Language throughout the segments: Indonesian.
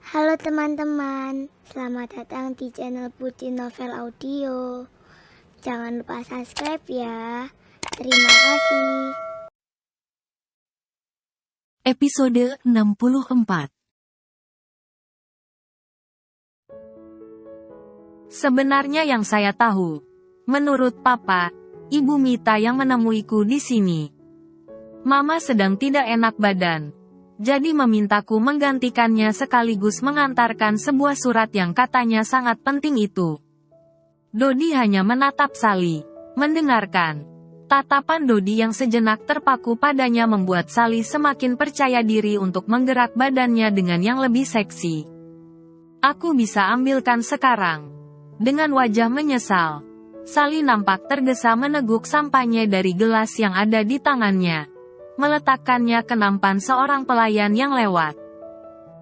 Halo teman-teman, selamat datang di channel Putri Novel Audio. Jangan lupa subscribe ya. Terima kasih. Episode 64. Sebenarnya yang saya tahu, menurut Papa, Ibu Mita yang menemuiku di sini. Mama sedang tidak enak badan, jadi memintaku menggantikannya sekaligus mengantarkan sebuah surat yang katanya sangat penting itu. Dodi hanya menatap Sally, mendengarkan. Tatapan Dodi yang sejenak terpaku padanya membuat Sally semakin percaya diri untuk menggerak badannya dengan yang lebih seksi. Aku bisa ambilkan sekarang. Dengan wajah menyesal, Sally nampak tergesa meneguk sampahnya dari gelas yang ada di tangannya, meletakkannya ke nampan seorang pelayan yang lewat.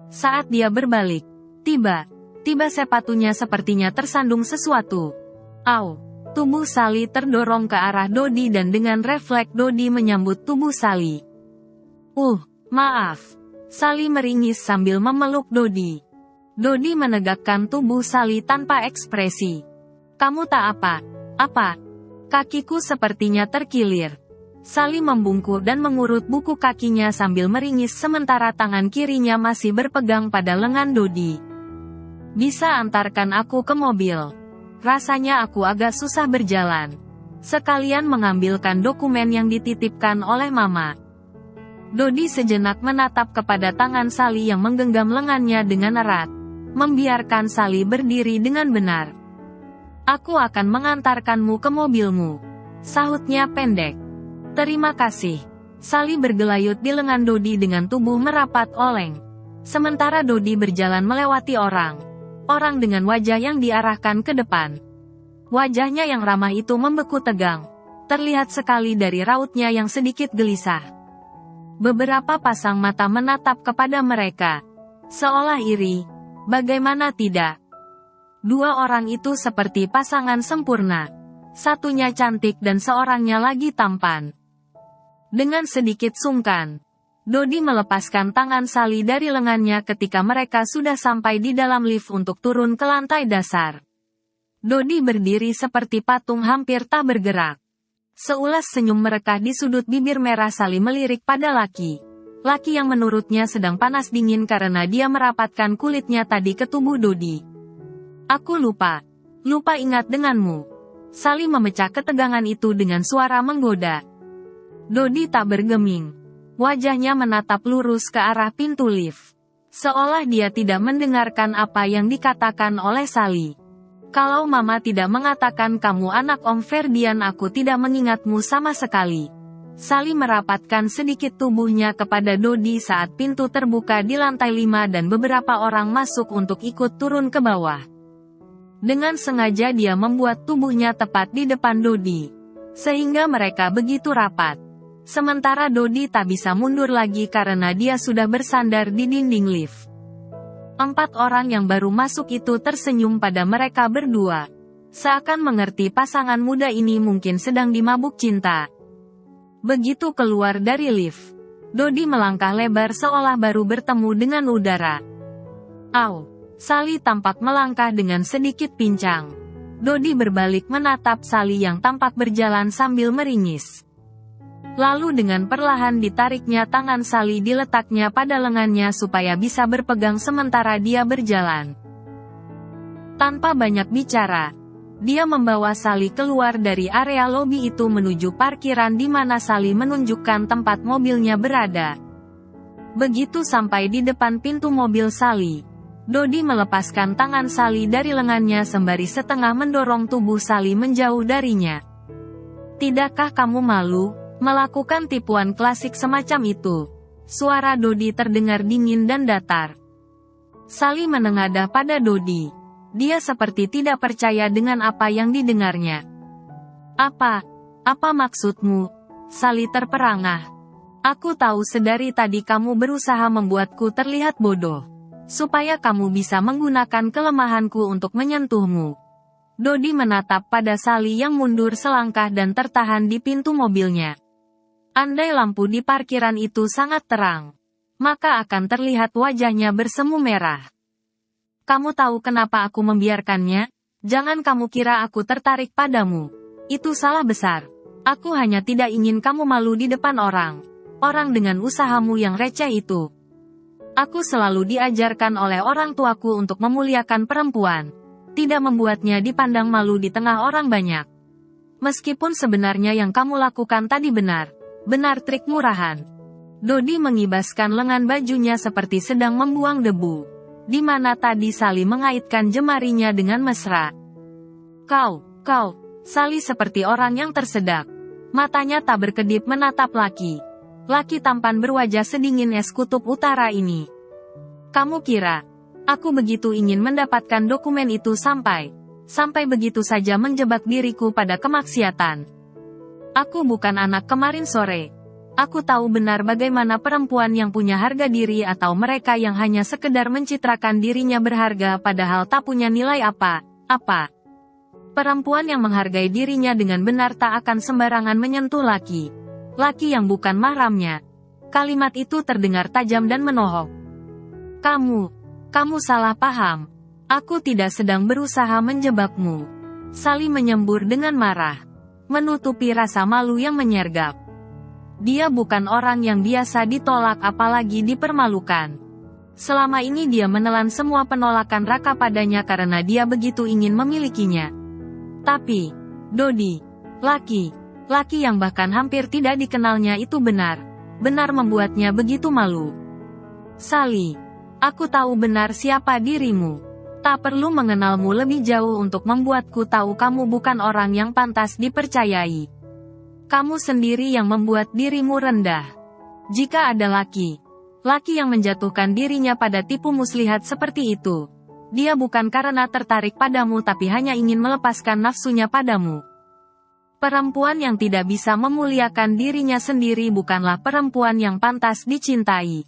Saat dia berbalik, tiba sepatunya sepertinya tersandung sesuatu. Au! Tubuh Sally terdorong ke arah Dodi dan dengan refleks Dodi menyambut tubuh Sally. Maaf. Sally meringis sambil memeluk Dodi. Dodi menegakkan tubuh Sally tanpa ekspresi. Kamu tak apa? Kakiku sepertinya terkilir. Sally membungkuk dan mengurut buku kakinya sambil meringis sementara tangan kirinya masih berpegang pada lengan Dodi. Bisa antarkan aku ke mobil? Rasanya aku agak susah berjalan. Sekalian mengambilkan dokumen yang dititipkan oleh Mama. Dodi sejenak menatap kepada tangan Sally yang menggenggam lengannya dengan erat, membiarkan Sally berdiri dengan benar. Aku akan mengantarkanmu ke mobilmu, sahutnya pendek. Terima kasih. Sally bergelayut di lengan Dodi dengan tubuh merapat oleng. Sementara Dodi berjalan melewati orang dengan wajah yang diarahkan ke depan. Wajahnya yang ramah itu membeku tegang. Terlihat sekali dari rautnya yang sedikit gelisah. Beberapa pasang mata menatap kepada mereka, seolah iri. Bagaimana tidak? Dua orang itu seperti pasangan sempurna. Satunya cantik dan seorangnya lagi tampan. Dengan sedikit sungkan, Dodi melepaskan tangan Sally dari lengannya ketika mereka sudah sampai di dalam lift untuk turun ke lantai dasar. Dodi berdiri seperti patung hampir tak bergerak. Seulas senyum merekah di sudut bibir merah Sally melirik pada laki yang menurutnya sedang panas dingin karena dia merapatkan kulitnya tadi ke tubuh Dodi. Aku lupa ingat denganmu. Sally memecah ketegangan itu dengan suara menggoda. Dodi tak bergeming. Wajahnya menatap lurus ke arah pintu lift. Seolah dia tidak mendengarkan apa yang dikatakan oleh Sally. Kalau Mama tidak mengatakan kamu anak Om Ferdian, aku tidak mengingatmu sama sekali. Sally merapatkan sedikit tubuhnya kepada Dodi saat pintu terbuka di lantai 5 dan beberapa orang masuk untuk ikut turun ke bawah. Dengan sengaja dia membuat tubuhnya tepat di depan Dodi, sehingga mereka begitu rapat. Sementara Dodi tak bisa mundur lagi karena dia sudah bersandar di dinding lift. 4 orang yang baru masuk itu tersenyum pada mereka berdua, seakan mengerti pasangan muda ini mungkin sedang dimabuk cinta. Begitu keluar dari lift, Dodi melangkah lebar seolah baru bertemu dengan udara. Au! Sally tampak melangkah dengan sedikit pincang. Dodi berbalik menatap Sally yang tampak berjalan sambil meringis. Lalu dengan perlahan ditariknya tangan Sally diletaknya pada lengannya supaya bisa berpegang sementara dia berjalan. Tanpa banyak bicara, dia membawa Sally keluar dari area lobi itu menuju parkiran di mana Sally menunjukkan tempat mobilnya berada. Begitu sampai di depan pintu mobil Sally, Dodi melepaskan tangan Sally dari lengannya sembari setengah mendorong tubuh Sally menjauh darinya. Tidakkah kamu malu melakukan tipuan klasik semacam itu? Suara Dodi terdengar dingin dan datar. Sally menengadah pada Dodi. Dia seperti tidak percaya dengan apa yang didengarnya. Apa maksudmu? Sally terperangah. Aku tahu sedari tadi kamu berusaha membuatku terlihat bodoh, supaya kamu bisa menggunakan kelemahanku untuk menyentuhmu. Dodi menatap pada Sally yang mundur selangkah dan tertahan di pintu mobilnya. Andai lampu di parkiran itu sangat terang, maka akan terlihat wajahnya bersemu merah. Kamu tahu kenapa aku membiarkannya? Jangan kamu kira aku tertarik padamu. Itu salah besar. Aku hanya tidak ingin kamu malu di depan orang. Orang dengan usahamu yang receh itu. Aku selalu diajarkan oleh orang tuaku untuk memuliakan perempuan. Tidak membuatnya dipandang malu di tengah orang banyak. Meskipun sebenarnya yang kamu lakukan tadi benar. Benar trik murahan. Dodi mengibaskan lengan bajunya seperti sedang membuang debu. Di mana tadi Sally mengaitkan jemarinya dengan mesra. Kau, Sally seperti orang yang tersedak. Matanya tak berkedip menatap laki. Laki tampan berwajah sedingin es kutub utara ini. Kamu kira, aku begitu ingin mendapatkan dokumen itu sampai begitu saja menjebak diriku pada kemaksiatan. Aku bukan anak kemarin sore. Aku tahu benar bagaimana perempuan yang punya harga diri atau mereka yang hanya sekedar mencitrakan dirinya berharga padahal tak punya nilai apa. Perempuan yang menghargai dirinya dengan benar tak akan sembarangan menyentuh laki yang bukan mahramnya. Kalimat itu terdengar tajam dan menohok. Kamu salah paham. Aku tidak sedang berusaha menjebakmu. Sally menyembur dengan marah, menutupi rasa malu yang menyergap. Dia bukan orang yang biasa ditolak apalagi dipermalukan. Selama ini dia menelan semua penolakan Raka padanya karena dia begitu ingin memilikinya. Tapi, Dodi, laki yang bahkan hampir tidak dikenalnya itu benar membuatnya begitu malu. Sally, aku tahu benar siapa dirimu. Tak perlu mengenalmu lebih jauh untuk membuatku tahu kamu bukan orang yang pantas dipercayai. Kamu sendiri yang membuat dirimu rendah. Jika ada laki yang menjatuhkan dirinya pada tipu muslihat seperti itu, dia bukan karena tertarik padamu tapi hanya ingin melepaskan nafsunya padamu. Perempuan yang tidak bisa memuliakan dirinya sendiri bukanlah perempuan yang pantas dicintai.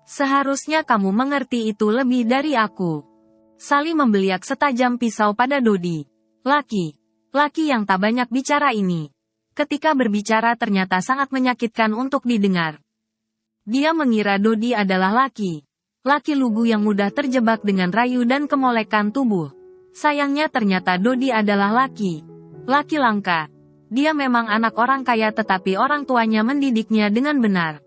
Seharusnya kamu mengerti itu lebih dari aku. Sally membeliak setajam pisau pada Dodi. Laki yang tak banyak bicara ini. Ketika berbicara ternyata sangat menyakitkan untuk didengar. Dia mengira Dodi adalah laki lugu yang mudah terjebak dengan rayu dan kemolekan tubuh. Sayangnya ternyata Dodi adalah laki langka. Dia memang anak orang kaya tetapi orang tuanya mendidiknya dengan benar.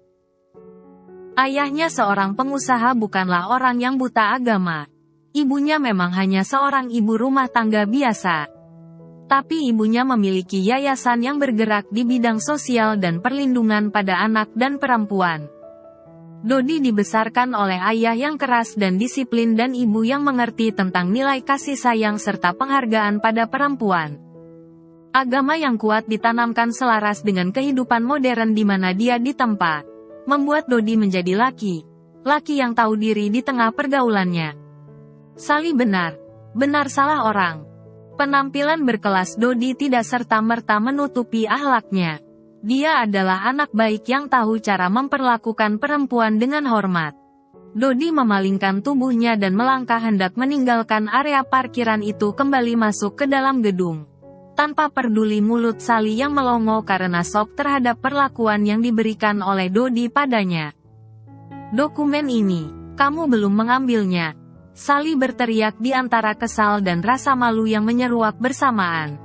Ayahnya seorang pengusaha bukanlah orang yang buta agama. Ibunya memang hanya seorang ibu rumah tangga biasa. Tapi ibunya memiliki yayasan yang bergerak di bidang sosial dan perlindungan pada anak dan perempuan. Dodi dibesarkan oleh ayah yang keras dan disiplin dan ibu yang mengerti tentang nilai kasih sayang serta penghargaan pada perempuan. Agama yang kuat ditanamkan selaras dengan kehidupan modern di mana dia ditempa, membuat Dodi menjadi laki yang tahu diri di tengah pergaulannya. Sally benar salah orang. Penampilan berkelas Dodi tidak serta-merta menutupi akhlaknya. Dia adalah anak baik yang tahu cara memperlakukan perempuan dengan hormat. Dodi memalingkan tubuhnya dan melangkah hendak meninggalkan area parkiran itu kembali masuk ke dalam gedung. Tanpa peduli mulut Sally yang melongo karena shock terhadap perlakuan yang diberikan oleh Dodi padanya. Dokumen ini, kamu belum mengambilnya. Sally berteriak di antara kesal dan rasa malu yang menyeruak bersamaan.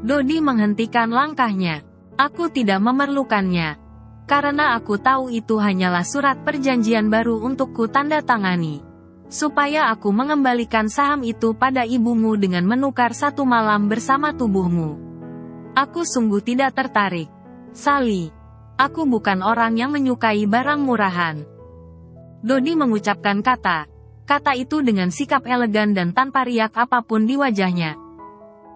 Dodi menghentikan langkahnya. Aku tidak memerlukannya. Karena aku tahu itu hanyalah surat perjanjian baru untukku tanda tangani. Supaya aku mengembalikan saham itu pada ibumu dengan menukar satu malam bersama tubuhmu. Aku sungguh tidak tertarik. Sally, aku bukan orang yang menyukai barang murahan. Dodi mengucapkan kata itu dengan sikap elegan dan tanpa riak apapun di wajahnya.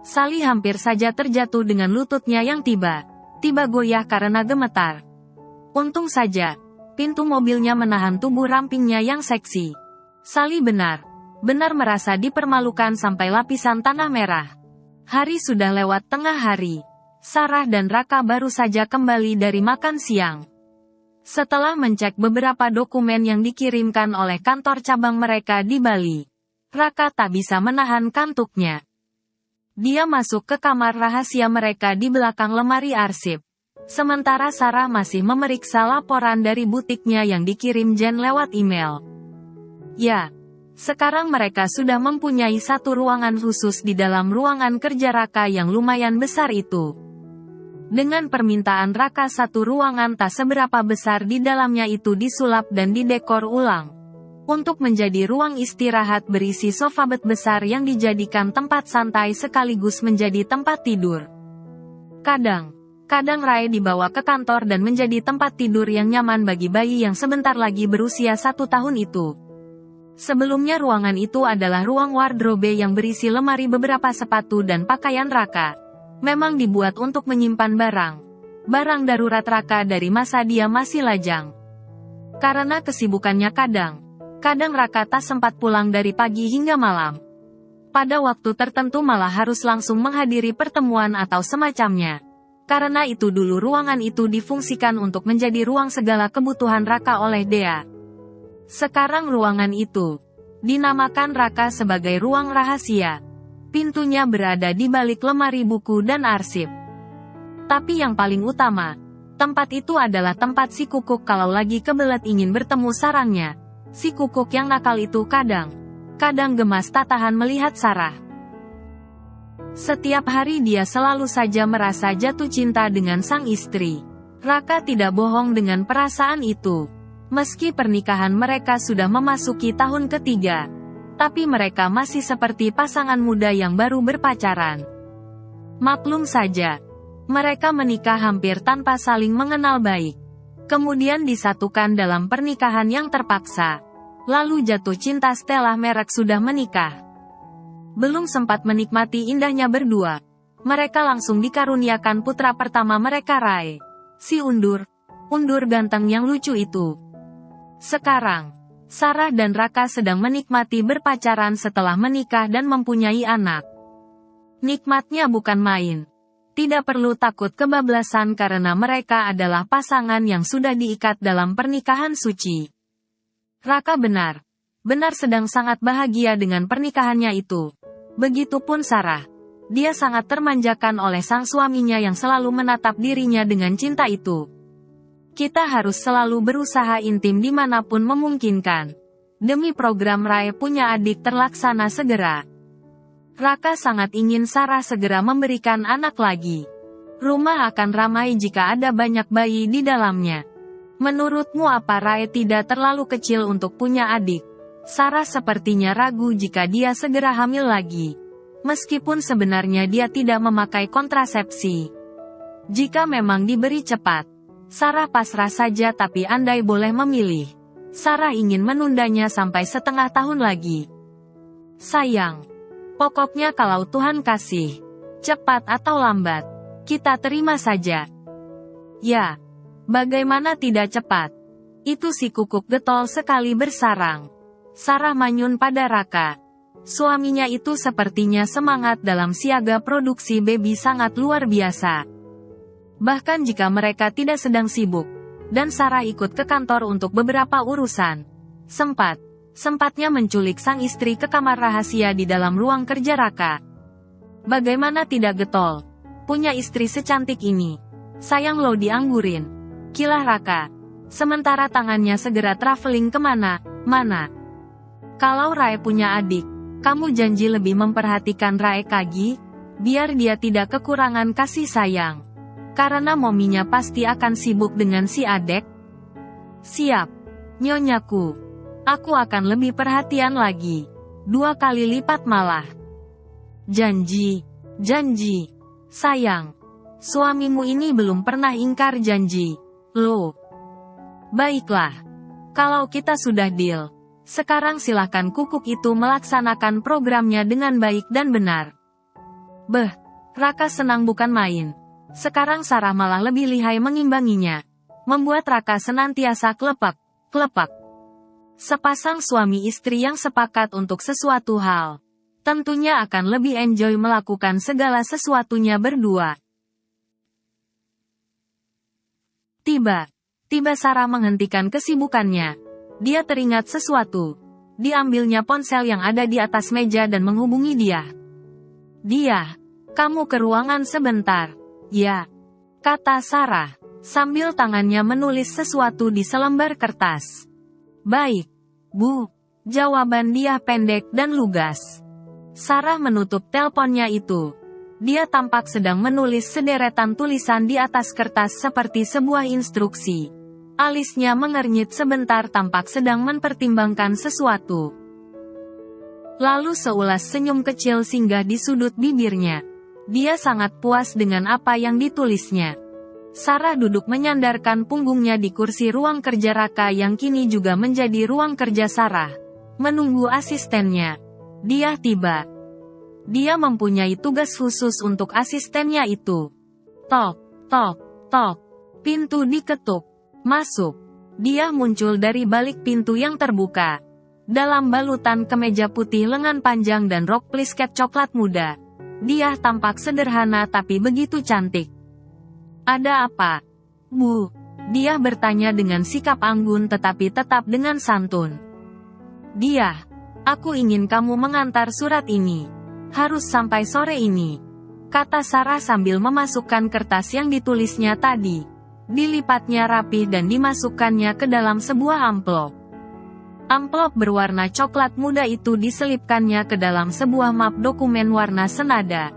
Sally hampir saja terjatuh dengan lututnya yang tiba goyah karena gemetar. Untung saja, pintu mobilnya menahan tubuh rampingnya yang seksi. Sally benar merasa dipermalukan sampai lapisan tanah merah. Hari sudah lewat tengah hari. Sarah dan Raka baru saja kembali dari makan siang. Setelah mencek beberapa dokumen yang dikirimkan oleh kantor cabang mereka di Bali, Raka tak bisa menahan kantuknya. Dia masuk ke kamar rahasia mereka di belakang lemari arsip. Sementara Sarah masih memeriksa laporan dari butiknya yang dikirim Jen lewat email. Ya, Sekarang mereka sudah mempunyai satu ruangan khusus di dalam ruangan kerja Raka yang lumayan besar itu. Dengan permintaan Raka, satu ruangan tak seberapa besar di dalamnya itu disulap dan didekor ulang untuk menjadi ruang istirahat berisi sofa bed besar yang dijadikan tempat santai sekaligus menjadi tempat tidur. Kadang Rai dibawa ke kantor dan menjadi tempat tidur yang nyaman bagi bayi yang sebentar lagi berusia 1 tahun itu. Sebelumnya ruangan itu adalah ruang wardrobe yang berisi lemari beberapa sepatu dan pakaian Raka. Memang dibuat untuk menyimpan barang darurat Raka dari masa dia masih lajang. Karena kesibukannya kadang Raka tak sempat pulang dari pagi hingga malam. Pada waktu tertentu malah harus langsung menghadiri pertemuan atau semacamnya. Karena itu dulu ruangan itu difungsikan untuk menjadi ruang segala kebutuhan Raka oleh Dea. Sekarang ruangan itu dinamakan Raka sebagai ruang rahasia. Pintunya berada di balik lemari buku dan arsip. Tapi yang paling utama, tempat itu adalah tempat si Kukuk kalau lagi kebelet ingin bertemu sarangnya. Si Kukuk yang nakal itu kadang gemas tak tahan melihat Sarah. Setiap hari dia selalu saja merasa jatuh cinta dengan sang istri. Raka tidak bohong dengan perasaan itu. Meski pernikahan mereka sudah memasuki tahun ketiga, tapi mereka masih seperti pasangan muda yang baru berpacaran. Maklum saja, mereka menikah hampir tanpa saling mengenal baik. Kemudian disatukan dalam pernikahan yang terpaksa. Lalu jatuh cinta setelah mereka sudah menikah. Belum sempat menikmati indahnya berdua, mereka langsung dikaruniakan putra pertama mereka, Rai. Si Undur ganteng yang lucu itu. Sekarang, Sarah dan Raka sedang menikmati berpacaran setelah menikah dan mempunyai anak. Nikmatnya bukan main. Tidak perlu takut kebablasan karena mereka adalah pasangan yang sudah diikat dalam pernikahan suci. Raka benar sedang sangat bahagia dengan pernikahannya itu. Begitupun Sarah. Dia sangat termanjakan oleh sang suaminya yang selalu menatap dirinya dengan cinta itu. Kita harus selalu berusaha intim dimanapun memungkinkan. Demi program Rai punya adik terlaksana segera. Raka sangat ingin Sarah segera memberikan anak lagi. Rumah akan ramai jika ada banyak bayi di dalamnya. Menurutmu apa Rai tidak terlalu kecil untuk punya adik? Sarah sepertinya ragu jika dia segera hamil lagi. Meskipun sebenarnya dia tidak memakai kontrasepsi. Jika memang diberi cepat, Sarah pasrah saja, tapi andai boleh memilih, Sarah ingin menundanya sampai setengah tahun lagi. Sayang. Pokoknya kalau Tuhan kasih, cepat atau lambat, kita terima saja. Ya, bagaimana tidak cepat? Itu si Kukuk getol sekali bersarang. Sarah manyun pada Raka. Suaminya itu sepertinya semangat dalam siaga produksi baby sangat luar biasa. Bahkan jika mereka tidak sedang sibuk, dan Sarah ikut ke kantor untuk beberapa urusan, sempatnya menculik sang istri ke kamar rahasia di dalam ruang kerja Raka. Bagaimana tidak getol? Punya istri secantik ini. Sayang lo dianggurin. Kilah Raka. Sementara tangannya segera traveling kemana-mana. Kalau Rai punya adik, kamu janji lebih memperhatikan Rai Kagi, biar dia tidak kekurangan kasih sayang. Karena mominya pasti akan sibuk dengan si adek. Siap, nyonyaku. Aku akan lebih perhatian lagi. 2 kali lipat malah. Janji. Sayang. Suamimu ini belum pernah ingkar janji. Loh. Baiklah. Kalau kita sudah deal, sekarang silahkan Kukuk itu melaksanakan programnya dengan baik dan benar. Raka senang bukan main. Sekarang Sarah malah lebih lihai mengimbanginya. Membuat Raka senantiasa klepak. Sepasang suami istri yang sepakat untuk sesuatu hal, tentunya akan lebih enjoy melakukan segala sesuatunya berdua. Tiba Sarah menghentikan kesibukannya. Dia teringat sesuatu. Diambilnya ponsel yang ada di atas meja dan menghubungi dia. Kamu ke ruangan sebentar. Ya, kata Sarah, sambil tangannya menulis sesuatu di selembar kertas. Baik, Bu. Jawaban dia pendek dan lugas. Sarah menutup teleponnya itu. Dia tampak sedang menulis sederetan tulisan di atas kertas seperti sebuah instruksi. Alisnya mengernyit sebentar, tampak sedang mempertimbangkan sesuatu. Lalu seulas senyum kecil singgah di sudut bibirnya. Dia sangat puas dengan apa yang ditulisnya. Sarah duduk menyandarkan punggungnya di kursi ruang kerja Raka yang kini juga menjadi ruang kerja Sarah. Menunggu asistennya. Dia tiba. Dia mempunyai tugas khusus untuk asistennya itu. Tok, tok, tok. Pintu diketuk. Masuk. Dia muncul dari balik pintu yang terbuka. Dalam balutan kemeja putih lengan panjang dan rok plisket coklat muda. Dia tampak sederhana tapi begitu cantik. Ada apa? Bu? Dia bertanya dengan sikap anggun tetapi tetap dengan santun. Dia. Aku ingin kamu mengantar surat ini. Harus sampai sore ini. Kata Sarah sambil memasukkan kertas yang ditulisnya tadi. Dilipatnya rapih dan dimasukkannya ke dalam sebuah amplop. Amplop berwarna coklat muda itu diselipkannya ke dalam sebuah map dokumen warna senada.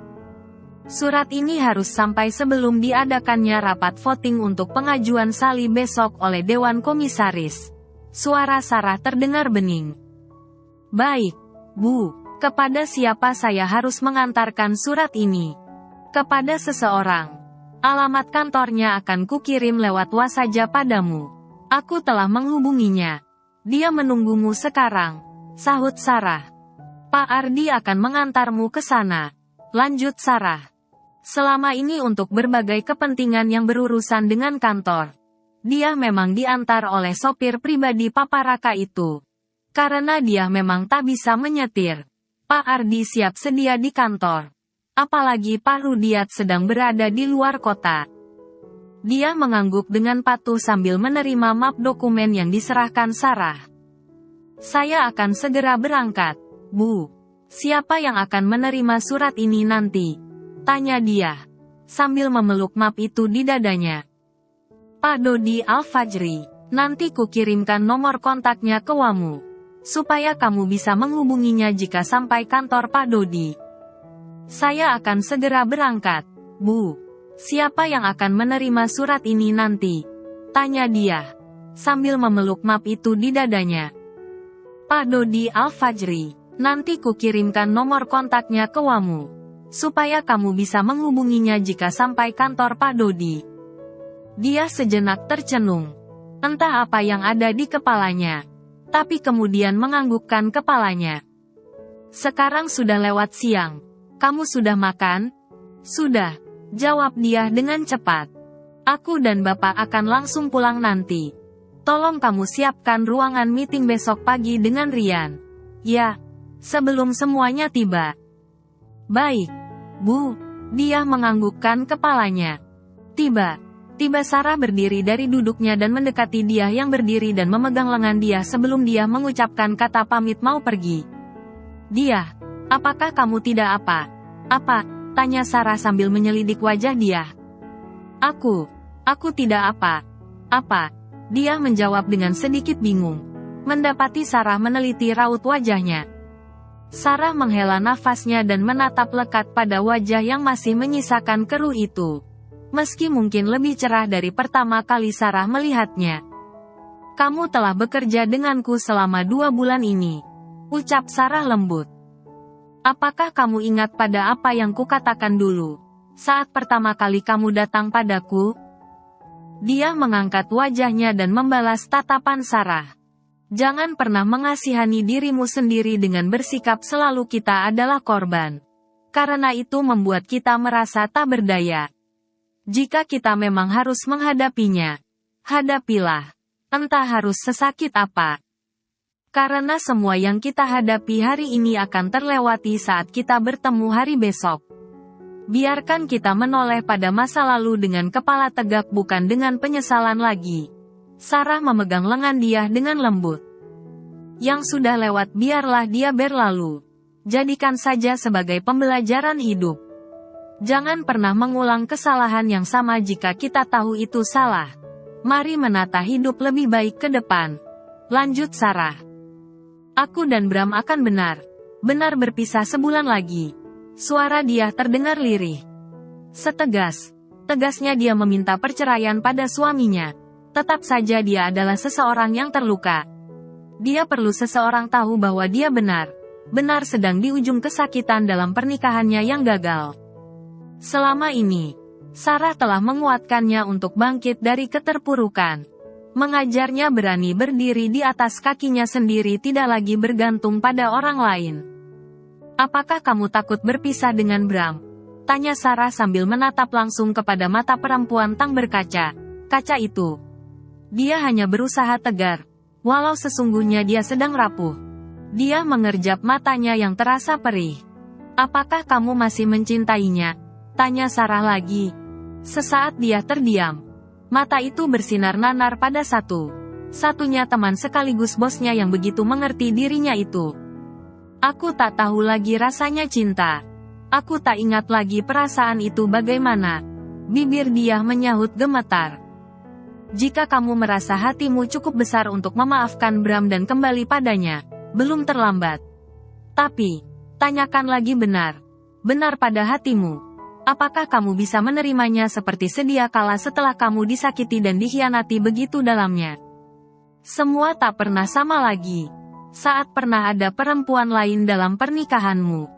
Surat ini harus sampai sebelum diadakannya rapat voting untuk pengajuan Sally besok oleh Dewan Komisaris. Suara Sarah terdengar bening. Baik, Bu. Kepada siapa saya harus mengantarkan surat ini? Kepada seseorang. Alamat kantornya akan kukirim lewat WA saja padamu. Aku telah menghubunginya. Dia menunggumu sekarang, sahut Sarah. Pak Ardi akan mengantarmu ke sana. Lanjut Sarah. Selama ini untuk berbagai kepentingan yang berurusan dengan kantor. Dia memang diantar oleh sopir pribadi Papa Raka itu. Karena dia memang tak bisa menyetir. Pak Ardi siap sedia di kantor. Apalagi Pak Rudiat sedang berada di luar kota. Dia mengangguk dengan patuh sambil menerima map dokumen yang diserahkan Sarah. Saya akan segera berangkat, Bu. Siapa yang akan menerima surat ini nanti? Tanya dia. Sambil memeluk map itu di dadanya. Pak Dodi Al-Fajri. Nanti kukirimkan nomor kontaknya ke kamu. Supaya kamu bisa menghubunginya jika sampai kantor Pak Dodi. Saya akan segera berangkat, Bu. Siapa yang akan menerima surat ini nanti? Tanya dia. Sambil memeluk map itu di dadanya. Pak Dodi Al-Fajri. Nanti kukirimkan nomor kontaknya ke kamu. Supaya kamu bisa menghubunginya jika sampai kantor Pak Dodi. Dia sejenak tercenung. Entah apa yang ada di kepalanya. Tapi kemudian menganggukkan kepalanya. Sekarang sudah lewat siang. Kamu sudah makan? Sudah. Jawab dia dengan cepat. Aku dan Bapak akan langsung pulang nanti. Tolong kamu siapkan ruangan meeting besok pagi dengan Rian. Ya, sebelum semuanya tiba. Baik, Bu. Dia menganggukkan kepalanya. Tiba Sarah berdiri dari duduknya dan mendekati dia yang berdiri dan memegang lengan dia sebelum dia mengucapkan kata pamit mau pergi. Dia, apakah kamu tidak apa? Apa? Tanya Sarah sambil menyelidik wajah dia. Aku tidak apa. Apa? Dia menjawab dengan sedikit bingung. Mendapati Sarah meneliti raut wajahnya. Sarah menghela nafasnya dan menatap lekat pada wajah yang masih menyisakan keruh itu. Meski mungkin lebih cerah dari pertama kali Sarah melihatnya. Kamu telah bekerja denganku selama 2 bulan ini. Ucap Sarah lembut. Apakah kamu ingat pada apa yang kukatakan dulu, saat pertama kali kamu datang padaku? Dia mengangkat wajahnya dan membalas tatapan Sarah. Jangan pernah mengasihani dirimu sendiri dengan bersikap selalu kita adalah korban. Karena itu membuat kita merasa tak berdaya. Jika kita memang harus menghadapinya, hadapilah. Entah harus sesakit apa. Karena semua yang kita hadapi hari ini akan terlewati saat kita bertemu hari besok. Biarkan kita menoleh pada masa lalu dengan kepala tegak bukan dengan penyesalan lagi. Sarah memegang lengan dia dengan lembut. Yang sudah lewat biarlah dia berlalu. Jadikan saja sebagai pembelajaran hidup. Jangan pernah mengulang kesalahan yang sama jika kita tahu itu salah. Mari menata hidup lebih baik ke depan. Lanjut Sarah. Aku dan Bram akan benar berpisah sebulan lagi. Suara dia terdengar lirih. Tegasnya dia meminta perceraian pada suaminya. Tetap saja dia adalah seseorang yang terluka. Dia perlu seseorang tahu bahwa dia benar sedang di ujung kesakitan dalam pernikahannya yang gagal. Selama ini, Sarah telah menguatkannya untuk bangkit dari keterpurukan. Mengajarnya berani berdiri di atas kakinya sendiri, tidak lagi bergantung pada orang lain. Apakah kamu takut berpisah dengan Bram? Tanya Sarah sambil menatap langsung kepada mata perempuan tang berkaca. Kaca itu. Dia hanya berusaha tegar, walau sesungguhnya dia sedang rapuh. Dia mengerjap matanya yang terasa perih. Apakah kamu masih mencintainya? Tanya Sarah lagi. Sesaat dia terdiam. Mata itu bersinar nanar pada satu-satunya teman sekaligus bosnya yang begitu mengerti dirinya itu. Aku tak tahu lagi rasanya cinta. Aku tak ingat lagi perasaan itu bagaimana. Bibir dia menyahut gemetar. Jika kamu merasa hatimu cukup besar untuk memaafkan Bram dan kembali padanya, belum terlambat. Tapi, tanyakan lagi benar pada hatimu. Apakah kamu bisa menerimanya seperti sedia kala setelah kamu disakiti dan dikhianati begitu dalamnya? Semua tak pernah sama lagi. Saat pernah ada perempuan lain dalam pernikahanmu.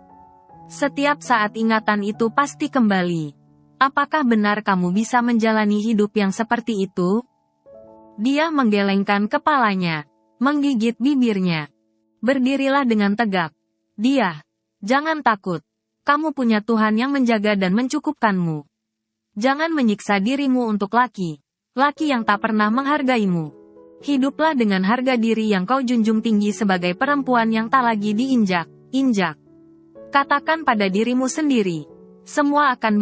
Setiap saat ingatan itu pasti kembali. Apakah benar kamu bisa menjalani hidup yang seperti itu? Dia menggelengkan kepalanya, menggigit bibirnya. Berdirilah dengan tegak. Jangan takut. Kamu punya Tuhan yang menjaga dan mencukupkanmu. Jangan menyiksa dirimu untuk laki yang tak pernah menghargaimu. Hiduplah dengan harga diri yang kau junjung tinggi sebagai perempuan yang tak lagi diinjak. Katakan pada dirimu sendiri, semua akan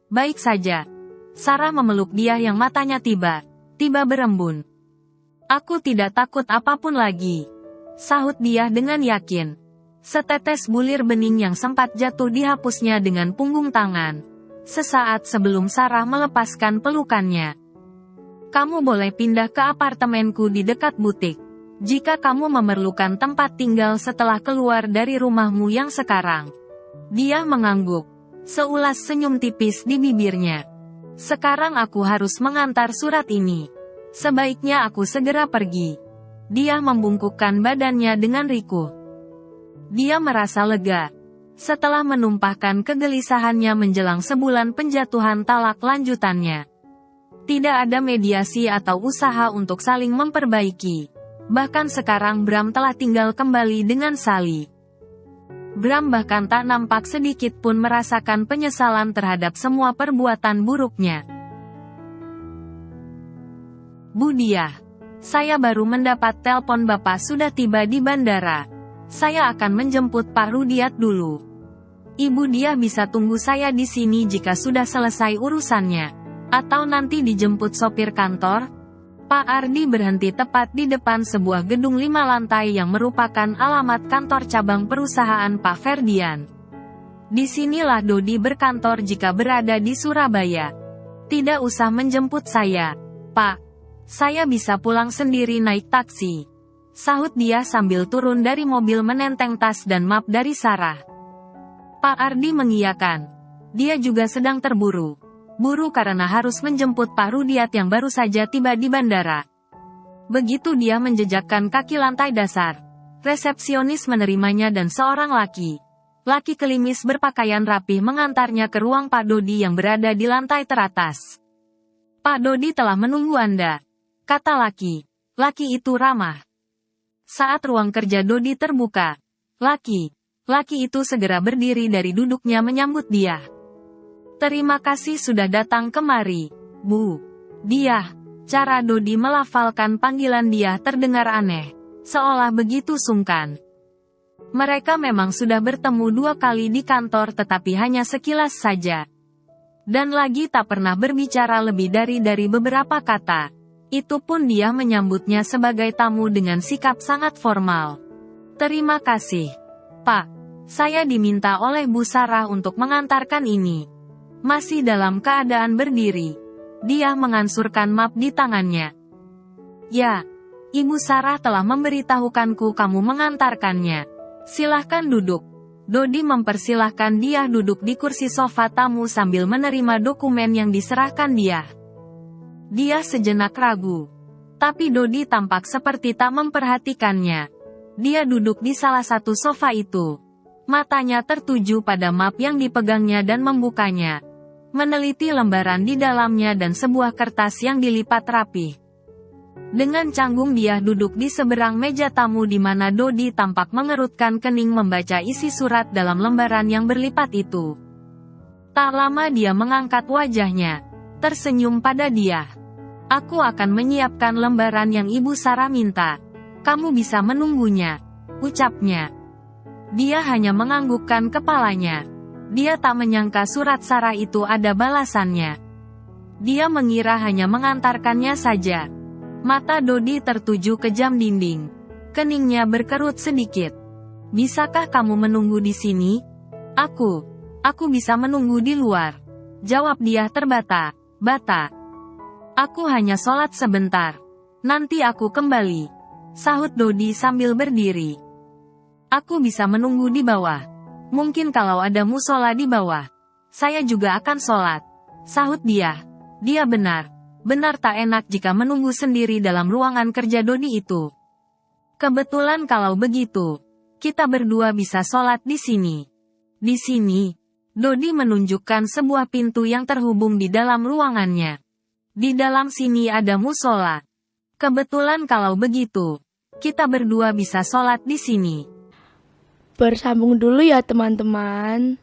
baik saja. Sarah memeluk dia yang matanya tiba berembun. Aku tidak takut apapun lagi, sahut dia dengan yakin. Setetes bulir bening yang sempat jatuh dihapusnya dengan punggung tangan. Sesaat sebelum Sarah melepaskan pelukannya. Kamu boleh pindah ke apartemenku di dekat butik. Jika kamu memerlukan tempat tinggal setelah keluar dari rumahmu yang sekarang. Dia mengangguk. Seulas senyum tipis di bibirnya. Sekarang aku harus mengantar surat ini. Sebaiknya aku segera pergi. Dia membungkukkan badannya dengan rikuh. Dia merasa lega. Setelah menumpahkan kegelisahannya menjelang sebulan penjatuhan talak lanjutannya. Tidak ada mediasi atau usaha untuk saling memperbaiki. Bahkan sekarang Bram telah tinggal kembali dengan Sally. Bram bahkan tak nampak sedikit pun merasakan penyesalan terhadap semua perbuatan buruknya. Bu Dia, saya baru mendapat telepon Bapak sudah tiba di bandara. Saya akan menjemput Pak Rudiat dulu. Ibu Dia bisa tunggu saya di sini jika sudah selesai urusannya. Atau nanti dijemput sopir kantor? Pak Ardi berhenti tepat di depan sebuah gedung 5 lantai yang merupakan alamat kantor cabang perusahaan Pak Ferdian. Disinilah Dodi berkantor jika berada di Surabaya. Tidak usah menjemput saya, Pak. Saya bisa pulang sendiri naik taksi. Sahut dia sambil turun dari mobil menenteng tas dan map dari Sarah. Pak Ardi mengiyakan. Dia juga sedang terburu-buru karena harus menjemput Pak Rudiat yang baru saja tiba di bandara. Begitu dia menjejakkan kaki lantai dasar, resepsionis menerimanya dan seorang laki kelimis berpakaian rapih mengantarnya ke ruang Pak Dodi yang berada di lantai teratas. Pak Dodi telah menunggu Anda, kata laki itu ramah. Saat ruang kerja Dodi terbuka, laki itu segera berdiri dari duduknya menyambut dia. Terima kasih sudah datang kemari, Bu. Dia. Cara Dodi melafalkan panggilan dia terdengar aneh, seolah begitu sungkan. Mereka memang sudah bertemu 2 kali di kantor tetapi hanya sekilas saja. Dan lagi tak pernah berbicara lebih dari beberapa kata. Itu pun dia menyambutnya sebagai tamu dengan sikap sangat formal. Terima kasih, Pak. Saya diminta oleh Bu Sarah untuk mengantarkan ini. Masih dalam keadaan berdiri. Dia mengansurkan map di tangannya. Ya, Ibu Sarah telah memberitahukanku kamu mengantarkannya. Silahkan duduk. Dodi mempersilahkan dia duduk di kursi sofa tamu sambil menerima dokumen yang diserahkan dia. Dia sejenak ragu. Tapi Dodi tampak seperti tak memperhatikannya. Dia duduk di salah satu sofa itu. Matanya tertuju pada map yang dipegangnya dan membukanya. Meneliti lembaran di dalamnya dan sebuah kertas yang dilipat rapi. Dengan canggung dia duduk di seberang meja tamu di mana Dodi tampak mengerutkan kening membaca isi surat dalam lembaran yang berlipat itu. Tak lama dia mengangkat wajahnya, tersenyum pada dia. Aku akan menyiapkan lembaran yang Ibu Sarah minta. Kamu bisa menunggunya, ucapnya. Dia hanya menganggukkan kepalanya. Dia tak menyangka surat Sarah itu ada balasannya. Dia mengira hanya mengantarkannya saja. Mata Dodi tertuju ke jam dinding. Keningnya berkerut sedikit. Bisakah kamu menunggu di sini? Aku bisa menunggu di luar. Jawab dia terbata-bata. Aku hanya sholat sebentar. Nanti aku kembali. Sahut Dodi sambil berdiri. Aku bisa menunggu di bawah. Mungkin kalau ada musola di bawah. Saya juga akan sholat. Sahut dia. Dia benar. Benar tak enak jika menunggu sendiri dalam ruangan kerja Dodi itu. Kebetulan kalau begitu, kita berdua bisa sholat di sini. Di sini, Dodi menunjukkan sebuah pintu yang terhubung di dalam ruangannya. Di dalam sini ada musola. Kebetulan kalau begitu, kita berdua bisa sholat di sini. Bersambung dulu ya teman-teman.